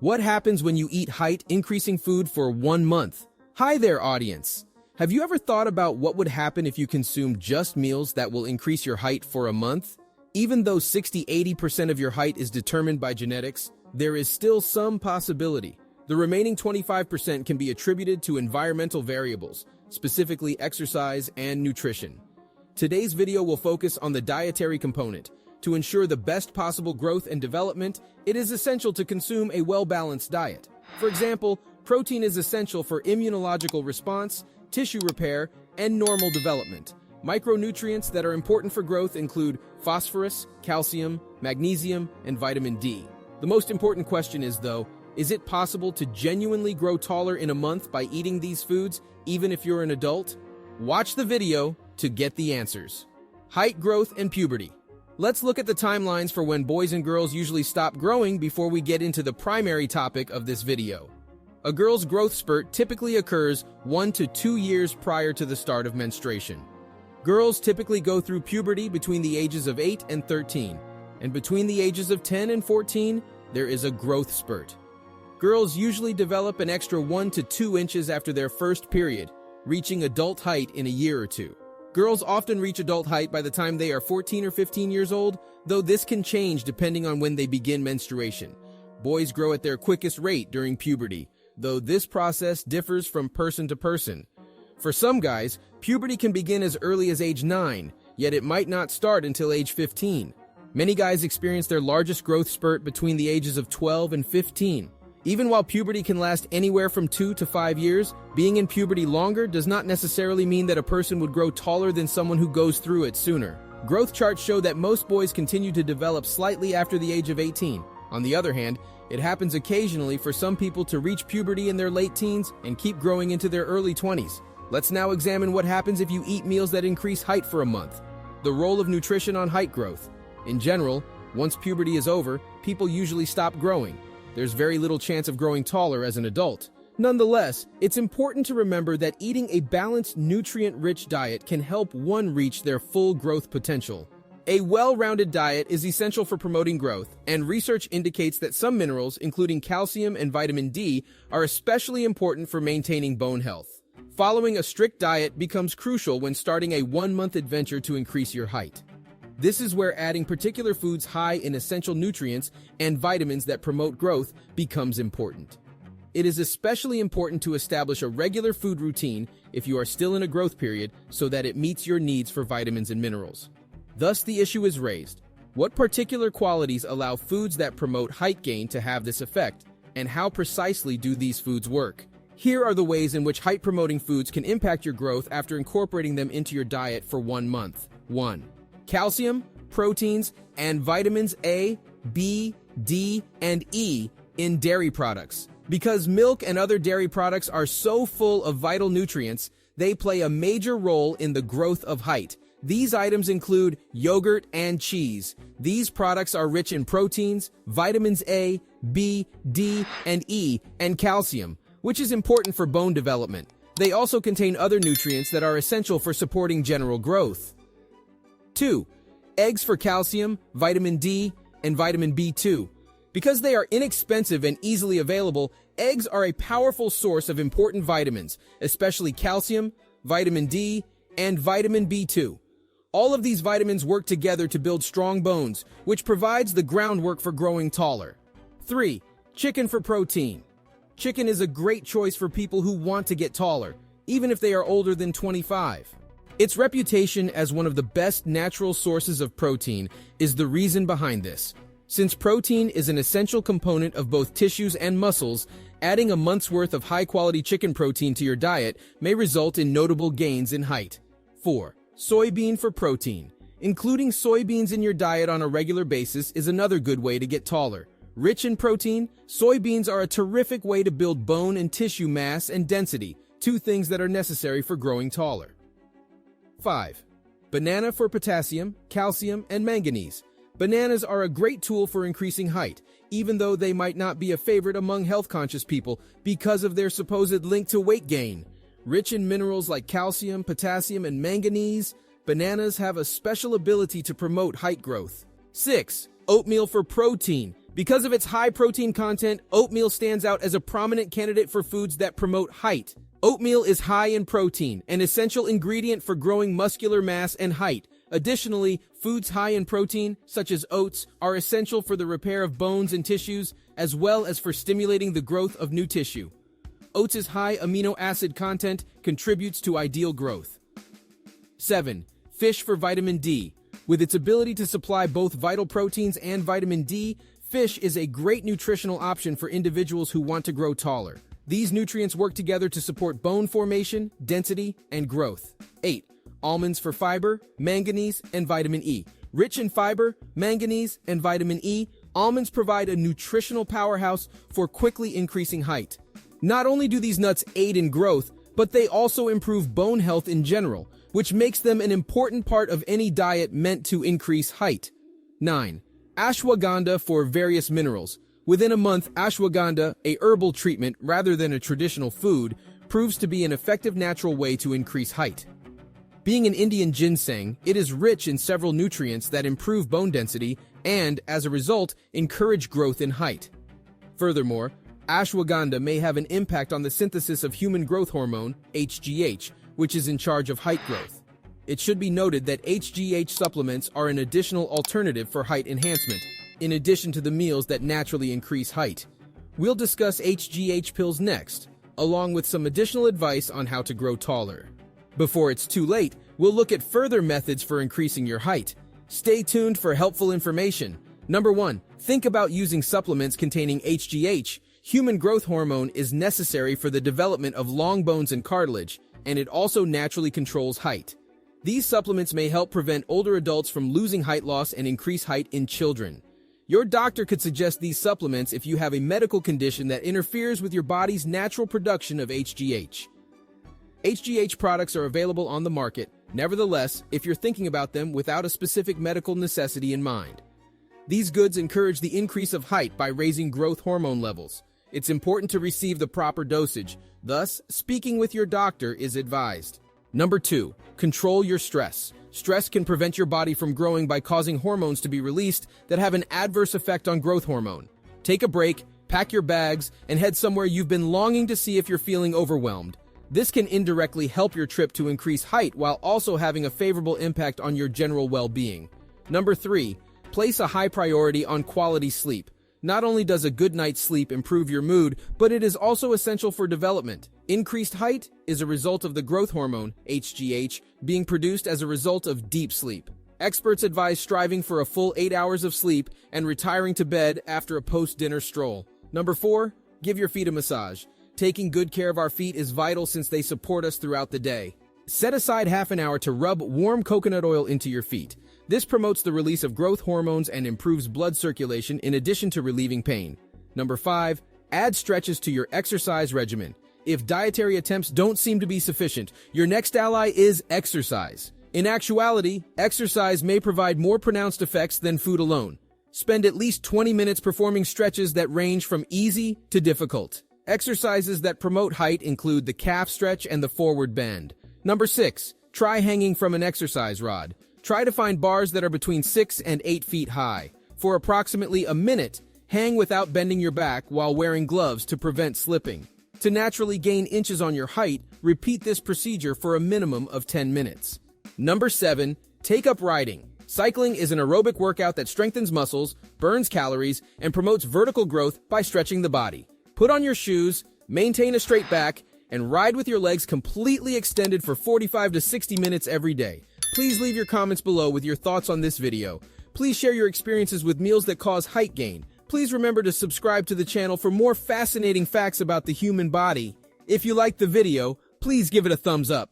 What happens when you eat height-increasing food for 1 month? Hi there, audience! Have you ever thought about what would happen if you consume just meals that will increase your height for a month? Even though 60–80% of your height is determined by genetics, there is still some possibility. The remaining 25% can be attributed to environmental variables, specifically exercise and nutrition. Today's video will focus on the dietary component. To ensure the best possible growth and development, it is essential to consume a well-balanced diet. For example, protein is essential for immunological response, tissue repair, and normal development. Micronutrients that are important for growth include phosphorus, calcium, magnesium, and vitamin D. The most important question is, though, is it possible to genuinely grow taller in a month by eating these foods, even if you're an adult? Watch the video to get the answers. Height growth and puberty. Let's look at the timelines for when boys and girls usually stop growing before we get into the primary topic of this video. A girl's growth spurt typically occurs 1 to 2 years prior to the start of menstruation. Girls typically go through puberty between the ages of 8 and 13, and between the ages of 10 and 14, there is a growth spurt. Girls usually develop an extra 1 to 2 inches after their first period, reaching adult height in a year or two. Girls often reach adult height by the time they are 14 or 15 years old, though this can change depending on when they begin menstruation. Boys grow at their quickest rate during puberty, though this process differs from person to person. For some guys, puberty can begin as early as age 9, yet it might not start until age 15. Many guys experience their largest growth spurt between the ages of 12 and 15. Even while puberty can last anywhere from 2 to 5 years, being in puberty longer does not necessarily mean that a person would grow taller than someone who goes through it sooner. Growth charts show that most boys continue to develop slightly after the age of 18. On the other hand, it happens occasionally for some people to reach puberty in their late teens and keep growing into their early 20s. Let's now examine what happens if you eat meals that increase height for a month. The role of nutrition on height growth. In general, once puberty is over, people usually stop growing. There's very little chance of growing taller as an adult. Nonetheless, it's important to remember that eating a balanced, nutrient-rich diet can help one reach their full growth potential. A well-rounded diet is essential for promoting growth, and research indicates that some minerals, including calcium and vitamin D, are especially important for maintaining bone health. Following a strict diet becomes crucial when starting a 1-month adventure to increase your height. This is where adding particular foods high in essential nutrients and vitamins that promote growth becomes important. It is especially important to establish a regular food routine if you are still in a growth period so that it meets your needs for vitamins and minerals. Thus, the issue is raised. What particular qualities allow foods that promote height gain to have this effect, and how precisely do these foods work? Here are the ways in which height-promoting foods can impact your growth after incorporating them into your diet for 1 month. 1. Calcium, proteins, and vitamins A, B, D, and E in dairy products. Because milk and other dairy products are so full of vital nutrients, they play a major role in the growth of height. These items include yogurt and cheese. These products are rich in proteins, vitamins A, B, D, and E, and calcium, which is important for bone development. They also contain other nutrients that are essential for supporting general growth. 2. Eggs for calcium, vitamin D, and vitamin B2. Because they are inexpensive and easily available, eggs are a powerful source of important vitamins, especially calcium, vitamin D, and vitamin B2. All of these vitamins work together to build strong bones, which provides the groundwork for growing taller. 3. Chicken for protein. Chicken is a great choice for people who want to get taller, even if they are older than 25. Its reputation as one of the best natural sources of protein is the reason behind this. Since protein is an essential component of both tissues and muscles, adding a month's worth of high-quality chicken protein to your diet may result in notable gains in height. 4. Soybean for protein. Including soybeans in your diet on a regular basis is another good way to get taller. Rich in protein, soybeans are a terrific way to build bone and tissue mass and density, 2 things that are necessary for growing taller. 5. Banana for potassium, calcium, and manganese. Bananas are a great tool for increasing height, even though they might not be a favorite among health-conscious people because of their supposed link to weight gain. Rich in minerals like calcium, potassium, and manganese, bananas have a special ability to promote height growth. 6. Oatmeal for protein. Because of its high protein content, oatmeal stands out as a prominent candidate for foods that promote height. Oatmeal is high in protein, an essential ingredient for growing muscular mass and height. Additionally, foods high in protein, such as oats, are essential for the repair of bones and tissues, as well as for stimulating the growth of new tissue. Oats' high amino acid content contributes to ideal growth. 7. Fish for vitamin D. With its ability to supply both vital proteins and vitamin D, fish is a great nutritional option for individuals who want to grow taller. These nutrients work together to support bone formation, density, and growth. 8. Almonds for fiber, manganese, and vitamin E. Rich in fiber, manganese, and vitamin E, almonds provide a nutritional powerhouse for quickly increasing height. Not only do these nuts aid in growth, but they also improve bone health in general, which makes them an important part of any diet meant to increase height. 9. Ashwagandha for various minerals. Within a month, ashwagandha, a herbal treatment rather than a traditional food, proves to be an effective natural way to increase height. Being an Indian ginseng, it is rich in several nutrients that improve bone density and, as a result, encourage growth in height. Furthermore, ashwagandha may have an impact on the synthesis of human growth hormone, HGH, which is in charge of height growth. It should be noted that HGH supplements are an additional alternative for height enhancement, in addition to the meals that naturally increase height. We'll discuss HGH pills next, along with some additional advice on how to grow taller. Before it's too late, we'll look at further methods for increasing your height. Stay tuned for helpful information. Number 1. Think about using supplements containing HGH. Human growth hormone is necessary for the development of long bones and cartilage, and it also naturally controls height. These supplements may help prevent older adults from losing height loss and increase height in children. Your doctor could suggest these supplements if you have a medical condition that interferes with your body's natural production of HGH. HGH products are available on the market. Nevertheless, if you're thinking about them without a specific medical necessity in mind. These goods encourage the increase of height by raising growth hormone levels. It's important to receive the proper dosage. Thus, speaking with your doctor is advised. Number 2. Control your stress. Stress can prevent your body from growing by causing hormones to be released that have an adverse effect on growth hormone. Take a break, pack your bags, and head somewhere you've been longing to see if you're feeling overwhelmed. This can indirectly help your trip to increase height while also having a favorable impact on your general well-being. Number 3. Place a high priority on quality sleep. Not only does a good night's sleep improve your mood, but it is also essential for development. Increased height is a result of the growth hormone, HGH, being produced as a result of deep sleep. Experts advise striving for a full 8 hours of sleep and retiring to bed after a post-dinner stroll. Number 4. Give your feet a massage. Taking good care of our feet is vital since they support us throughout the day. Set aside half an hour to rub warm coconut oil into your feet. This promotes the release of growth hormones and improves blood circulation in addition to relieving pain. Number 5. Add stretches to your exercise regimen. If dietary attempts don't seem to be sufficient, your next ally is exercise. In actuality, exercise may provide more pronounced effects than food alone. Spend at least 20 minutes performing stretches that range from easy to difficult. Exercises that promote height include the calf stretch and the forward bend. Number 6. Try hanging from an exercise rod. Try to find bars that are between 6 and 8 feet high. For approximately a minute, hang without bending your back while wearing gloves to prevent slipping. To naturally gain inches on your height, repeat this procedure for a minimum of 10 minutes. Number 7. Take up riding. Cycling is an aerobic workout that strengthens muscles, burns calories, and promotes vertical growth by stretching the body. Put on your shoes, maintain a straight back, and ride with your legs completely extended for 45 to 60 minutes every day. Please leave your comments below with your thoughts on this video. Please share your experiences with meals that cause height gain. Please remember to subscribe to the channel for more fascinating facts about the human body. If you liked the video, please give it a thumbs up.